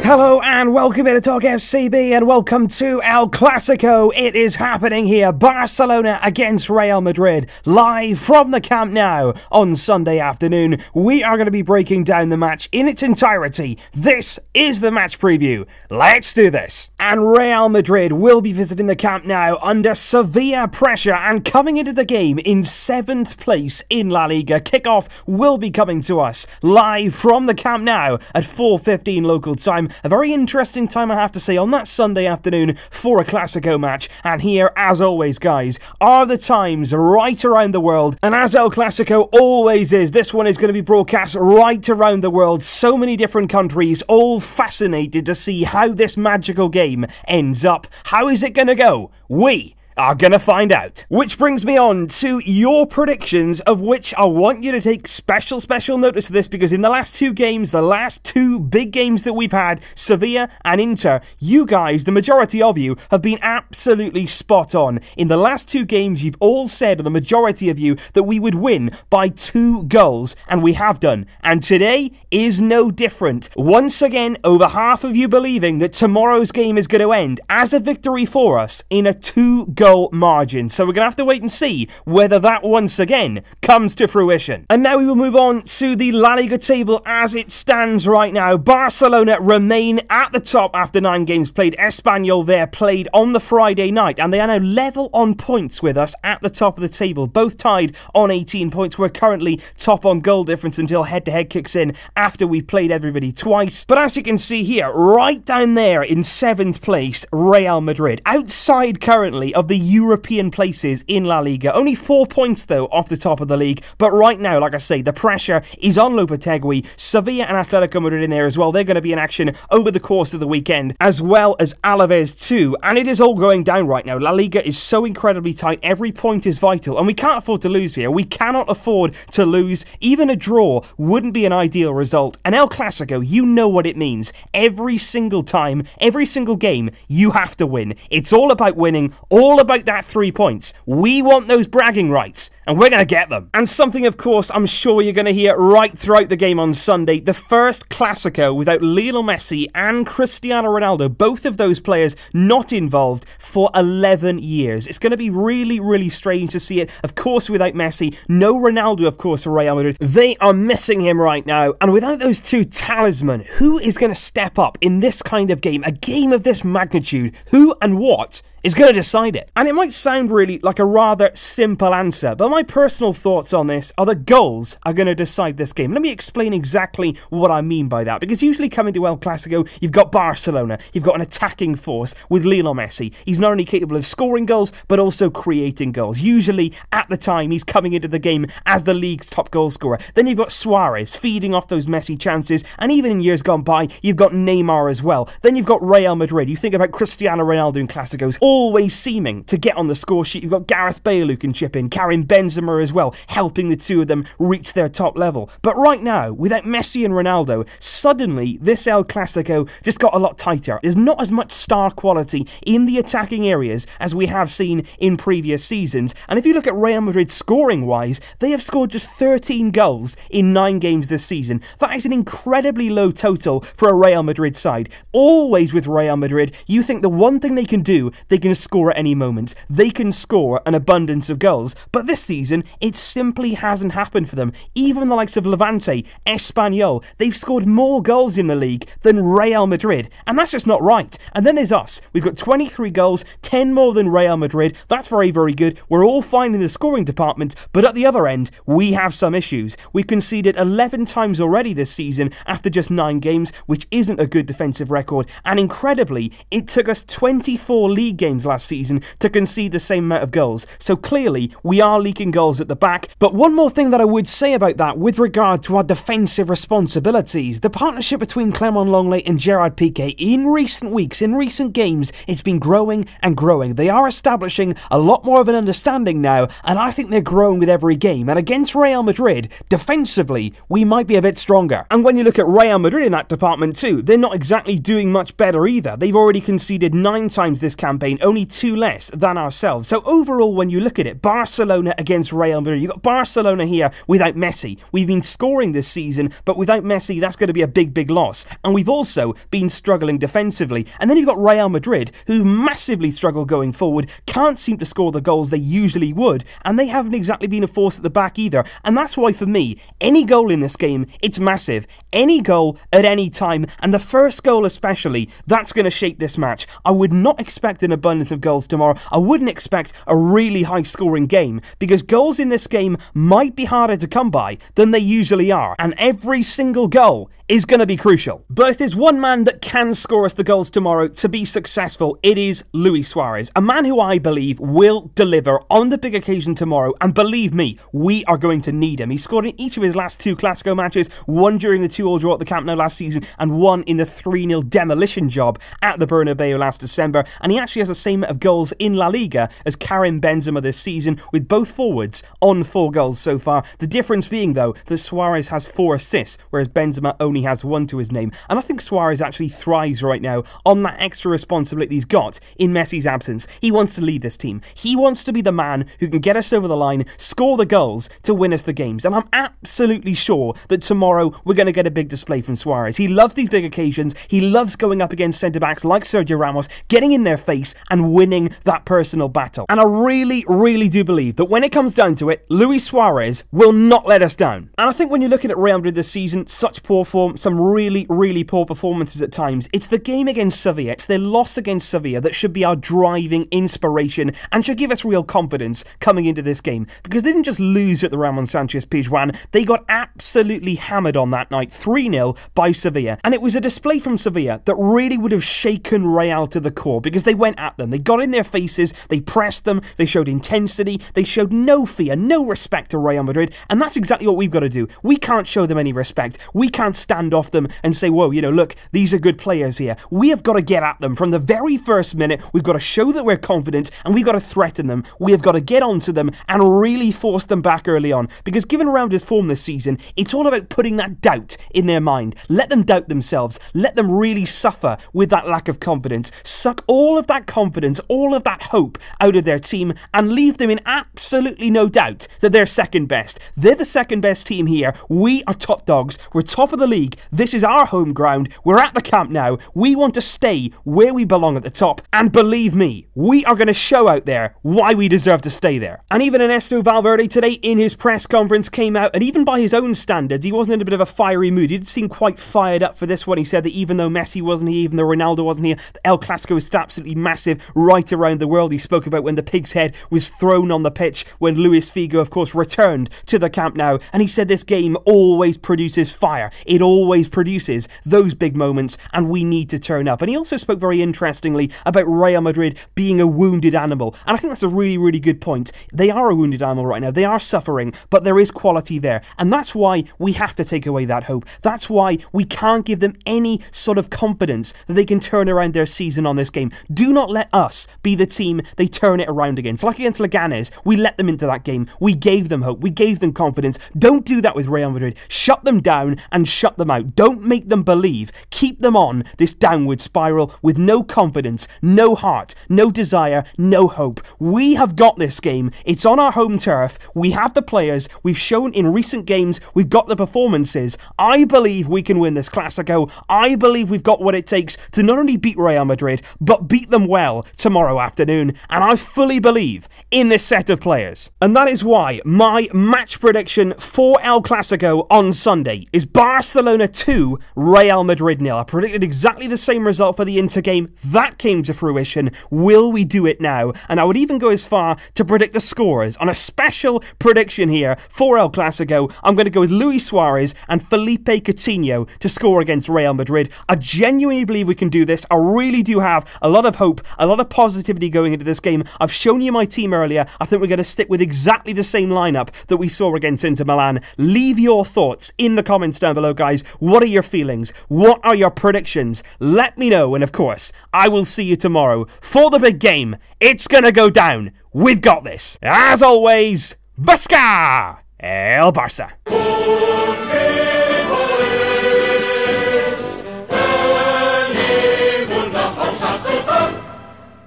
Hello and welcome here to Talk FCB and welcome to El Clásico. It is happening here. Barcelona against Real Madrid, live from the Camp Nou on Sunday afternoon. We are going to be breaking down the match in its entirety. This is the match preview. Let's do this. And Real Madrid will be visiting the Camp Nou under Sevilla pressure and coming into the game in 7th place in La Liga. Kickoff will be coming to us live from the Camp Nou at 4:15 local time. A very interesting time, I have to say, on that Sunday afternoon for a Clásico match. And here, as always, guys, are the times right around the world. And as El Clásico always is, this one is going to be broadcast right around the world. So many different countries, all fascinated to see how this magical game ends up. How is it going to go? We are gonna find out. Which brings me on to your predictions, of which I want you to take special notice of this, because in the last two games, the last two big games that we've had, Sevilla and Inter, you guys, the majority of you, have been absolutely spot on. In the last two games, you've all said, or the majority of you, that we would win by 2 goals, and we have done. And today is no different. Once again, over half of you believing that tomorrow's game is going to end as a victory for us in a 2-goal margin. So we're going to have to wait and see whether that once again comes to fruition. And now we will move on to the La Liga table as it stands right now. Barcelona remain at the top after 9 games played. Espanyol there played on the Friday night, and they are now level on points with us at the top of the table. Both tied on 18 points. We're currently top on goal difference until head-to-head kicks in after we've played everybody twice. But as you can see here, right down there in 7th place, Real Madrid. Outside currently of the European places in La Liga. Only 4 points, though, off the top of the league. But right now, like I say, the pressure is on Lopetegui. Sevilla and Atletico Madrid in there as well. They're going to be in action over the course of the weekend, as well as Alaves too. And it is all going down right now. La Liga is so incredibly tight. Every point is vital, and we can't afford to lose here. We cannot afford to lose. Even a draw wouldn't be an ideal result. And El Clásico, you know what it means. Every single time, every single game, you have to win. It's all about winning, all about that 3 points. We want those bragging rights, and we're going to get them. And something, of course, I'm sure you're going to hear right throughout the game on Sunday, the first Clásico without Lionel Messi and Cristiano Ronaldo, both of those players not involved for 11 years. It's going to be really strange to see it, of course, without Messi. No Ronaldo, of course, for Real Madrid. They are missing him right now, and without those two talisman, who is going to step up in this kind of game, a game of this magnitude? Who and what is going to decide it? And it might sound really like a rather simple answer, but my personal thoughts on this are that goals are going to decide this game. Let me explain exactly what I mean by that, because usually coming to El Clásico, you've got Barcelona, you've got an attacking force with Lionel Messi. He's not only capable of scoring goals, but also creating goals. Usually, at the time, he's coming into the game as the league's top goal scorer. Then you've got Suarez feeding off those Messi chances, and even in years gone by, you've got Neymar as well. Then you've got Real Madrid. You think about Cristiano Ronaldo in Clásicos, always seeming to get on the score sheet. You've got Gareth Bale who can chip in, Karim Benzema as well, helping the two of them reach their top level. But right now, without Messi and Ronaldo, suddenly this El Clásico just got a lot tighter. There's not as much star quality in the attacking areas as we have seen in previous seasons. And if you look at Real Madrid scoring-wise, they have scored just 13 goals in 9 games this season. That is an incredibly low total for a Real Madrid side. Always with Real Madrid, you think the one thing they can do, they can score at any moment. They can score an abundance of goals. But this season, it simply hasn't happened for them. Even the likes of Levante, Espanyol, they've scored more goals in the league than Real Madrid. And that's just not right. And then there's us. We've got 23 goals, 10 more than Real Madrid. That's very good. We're all fine in the scoring department, but at the other end, we have some issues. We've conceded 11 times already this season after just 9 games, which isn't a good defensive record. And incredibly, it took us 24 league games last season to concede the same amount of goals. So clearly, we are leaking goals at the back. But one more thing that I would say about that with regard to our defensive responsibilities, the partnership between Clement Lenglet and Gerard Piqué in recent weeks, in recent games, it's been growing and growing. They are establishing a lot more of an understanding now, and I think they're growing with every game. And against Real Madrid, defensively, we might be a bit stronger. And when you look at Real Madrid in that department too, they're not exactly doing much better either. They've already conceded 9 times this campaign, only 2 less than ourselves. So overall, when you look at it, Barcelona against Real Madrid, you've got Barcelona here without Messi. We've been scoring this season, but without Messi, that's going to be a big, big loss. And we've also been struggling defensively. And then you've got Real Madrid, who massively struggle going forward, can't seem to score the goals they usually would, and they haven't exactly been a force at the back either. And that's why, for me, any goal in this game, it's massive. Any goal at any time, and the first goal especially, that's going to shape this match. I would not expect an abundance of goals tomorrow. I wouldn't expect a really high-scoring game, because goals in this game might be harder to come by than they usually are, and every single goal is going to be crucial. But if there's one man that can score us the goals tomorrow to be successful, it is Luis Suarez, a man who I believe will deliver on the big occasion tomorrow, and believe me, we are going to need him. He scored in each of his last 2 Clásico matches, one during the 2-2 draw at the Camp Nou last season, and one in the 3-0 demolition job at the Bernabeu last December, and he actually has the same amount of goals in La Liga as Karim Benzema this season, with both forwards on 4 goals so far. The difference being, though, that Suarez has 4 assists, whereas Benzema only has 1 to his name. And I think Suarez actually thrives right now on that extra responsibility he's got in Messi's absence. He wants to lead this team. He wants to be the man who can get us over the line, score the goals to win us the games. And I'm absolutely sure that tomorrow we're going to get a big display from Suarez. He loves these big occasions. He loves going up against centre-backs like Sergio Ramos, getting in their face and winning that personal battle. And I really, really do believe that when it comes down to it, Luis Suarez will not let us down. And I think when you're looking at Real Madrid this season, such poor form, some really, really poor performances at times, it's the game against Sevilla, it's their loss against Sevilla that should be our driving inspiration and should give us real confidence coming into this game. Because they didn't just lose at the Ramon Sanchez Pizjuan, they got absolutely hammered on that night, 3-0 by Sevilla. And it was a display from Sevilla that really would have shaken Real to the core, because they went at them, they got in their faces, they pressed them, they showed intensity, they showed no fear, no respect to Real Madrid, and that's exactly what we've got to do. We can't show them any respect. We can't stand off them and say, whoa, you know, look, these are good players here. We have got to get at them from the very first minute. We've got to show that we're confident, and we've got to threaten them. We have got to get onto them and really force them back early on, because given Rounder's form this season, it's all about putting that doubt in their mind. Let them doubt themselves. Let them really suffer with that lack of confidence. Suck all of that confidence, all of that hope out of their team, and leave them in absolutely no doubt that they're second best. They're the second best team here. We are top dogs. We're top of the league. This is our home ground. We're at the Camp Nou. We want to stay where we belong at the top, and believe me, we are going to show out there why we deserve to stay there. And even Ernesto Valverde today in his press conference came out, and even by his own standards, he wasn't in a bit of a fiery mood. He did seem quite fired up for this one. He said that even though Messi wasn't here, even though Ronaldo wasn't here, the El Clásico is absolutely massive right around the world. He spoke about when the pig's head was thrown on the pitch, when Luis Figo, of course, returned to the Camp Nou, and he said this game always produces fire. It always produces those big moments, and we need to turn up. And he also spoke very interestingly about Real Madrid being a wounded animal, and I think that's a really, really good point. They are a wounded animal right now. They are suffering, but there is quality there, and that's why we have to take away that hope. That's why we can't give them any sort of confidence that they can turn around their season on this game. Do not let us be the team they turn it around against. Like against Leganes, we let them into that game. We gave them hope. We gave them confidence. Don't do that with Real Madrid. Shut them down and shut them out. Don't make them believe. Keep them on this downward spiral with no confidence, no heart, no desire, no hope. We have got this game. It's on our home turf. We have the players. We've shown in recent games we've got the performances. I believe we can win this Clásico. I believe we've got what it takes to not only beat Real Madrid, but beat them well tomorrow afternoon. And I fully believe in this set of players. And that is why my match prediction for El Clásico on Sunday is Barcelona Barcelona 2, Real Madrid 0. I predicted exactly the same result for the Inter game. That came to fruition. Will we do it now? And I would even go as far to predict the scores. On a special prediction here for El Clásico, I'm going to go with Luis Suarez and Felipe Coutinho to score against Real Madrid. I genuinely believe we can do this. I really do have a lot of hope, a lot of positivity going into this game. I've shown you my team earlier. I think we're going to stick with exactly the same lineup that we saw against Inter Milan. Leave your thoughts in the comments down below, guys. What are your feelings? What are your predictions? Let me know, and of course, I will see you tomorrow for the big game. It's going to go down. We've got this. As always, Vasca El Barça.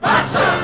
Barça!